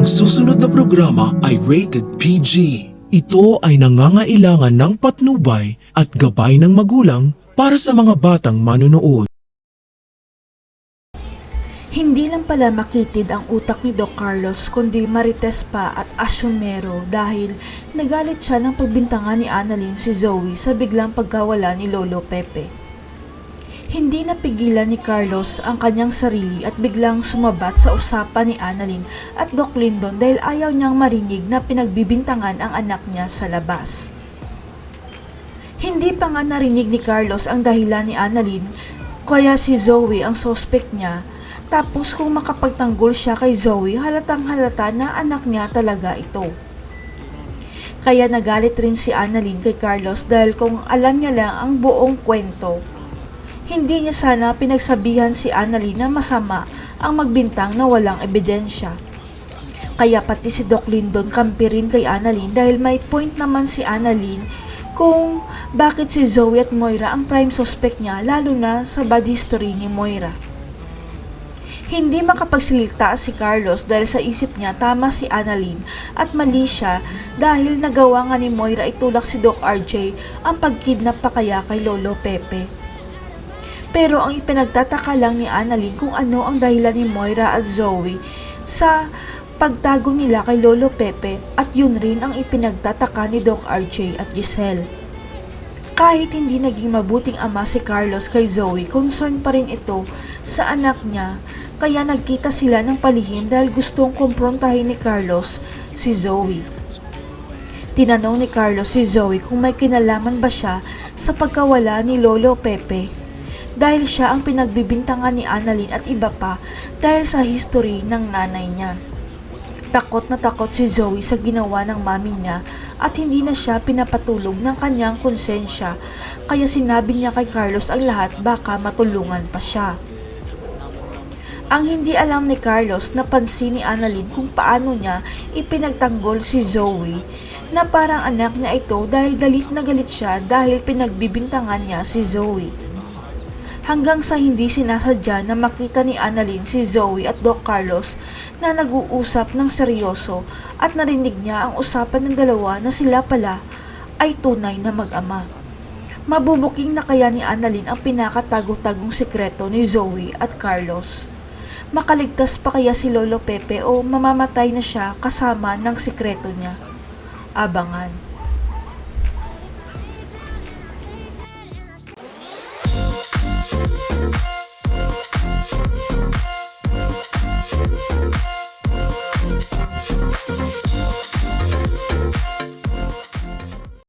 susunod na programa ay rated PG. Ito ay nangangailangan ng patnubay at gabay ng magulang para sa mga batang manonood. Hindi lang pala makitid ang utak ni Doc Carlos kundi marites pa at asyonero dahil nagalit siya ng pagbintangan ni Annalyn si Zoe sa biglang pagkawala ni Lolo Pepe. Hindi napigilan ni Carlos ang kanyang sarili at biglang sumabat sa usapan ni Annalyn at Doc Lyndon dahil ayaw niyang marinig na pinagbibintangan ang anak niya sa labas. Hindi pa nga narinig ni Carlos ang dahilan ni Annalyn kaya si Zoe ang suspect niya. Tapos kung makapagtanggol siya kay Zoe, halatang halata na anak niya talaga ito. Kaya nagalit rin si Annalyn kay Carlos dahil kung alam niya lang ang buong kwento, hindi niya sana pinagsabihan si Annalyn na masama ang magbintang na walang ebidensya. Kaya pati si Doc Lyndon kampi rin kay Annalyn dahil may point naman si Annalyn kung bakit si Zoe at Moira ang prime suspect niya lalo na sa bad history ni Moira. Hindi makapagsilita si Carlos dahil sa isip niya tama si Annalyn at mali siya dahil nagawa nga ni Moira itulak si Doc RJ ang pagkidnap pa kaya kay Lolo Pepe. Pero ang ipinagtataka lang ni Annalyn kung ano ang dahilan ni Moira at Zoe sa pagtago nila kay Lolo Pepe at yun rin ang ipinagtataka ni Doc RJ at Giselle. Kahit hindi naging mabuting ama si Carlos kay Zoe, concern pa rin ito sa anak niya kaya nagkita sila ng palihim dahil gustong kumprontahin ni Carlos si Zoe. Tinanong ni Carlos si Zoe kung may kinalaman ba siya sa pagkawala ni Lolo Pepe dahil siya ang pinagbibintangan ni Annalyn at iba pa dahil sa history ng nanay niya. Takot na takot si Zoe sa ginawa ng mami niya at hindi na siya pinapatulog ng kanyang konsensya kaya sinabi niya kay Carlos ang lahat baka matulungan pa siya. Ang hindi alam ni Carlos na pansin ni Annalyn kung paano niya ipinagtanggol si Zoe na parang anak niya ito dahil galit na galit siya dahil pinagbibintangan niya si Zoe. Hanggang sa hindi sinasadya na makita ni Annalyn si Zoe at Doc Carlos na nag-uusap ng seryoso at narinig niya ang usapan ng dalawa na sila pala ay tunay na mag-ama. Mabubuking na kaya ni Annalyn ang pinakatago-tagong sikreto ni Zoe at Carlos. Makaligtas pa kaya si Lolo Pepe o mamamatay na siya kasama ng sikreto niya? Abangan.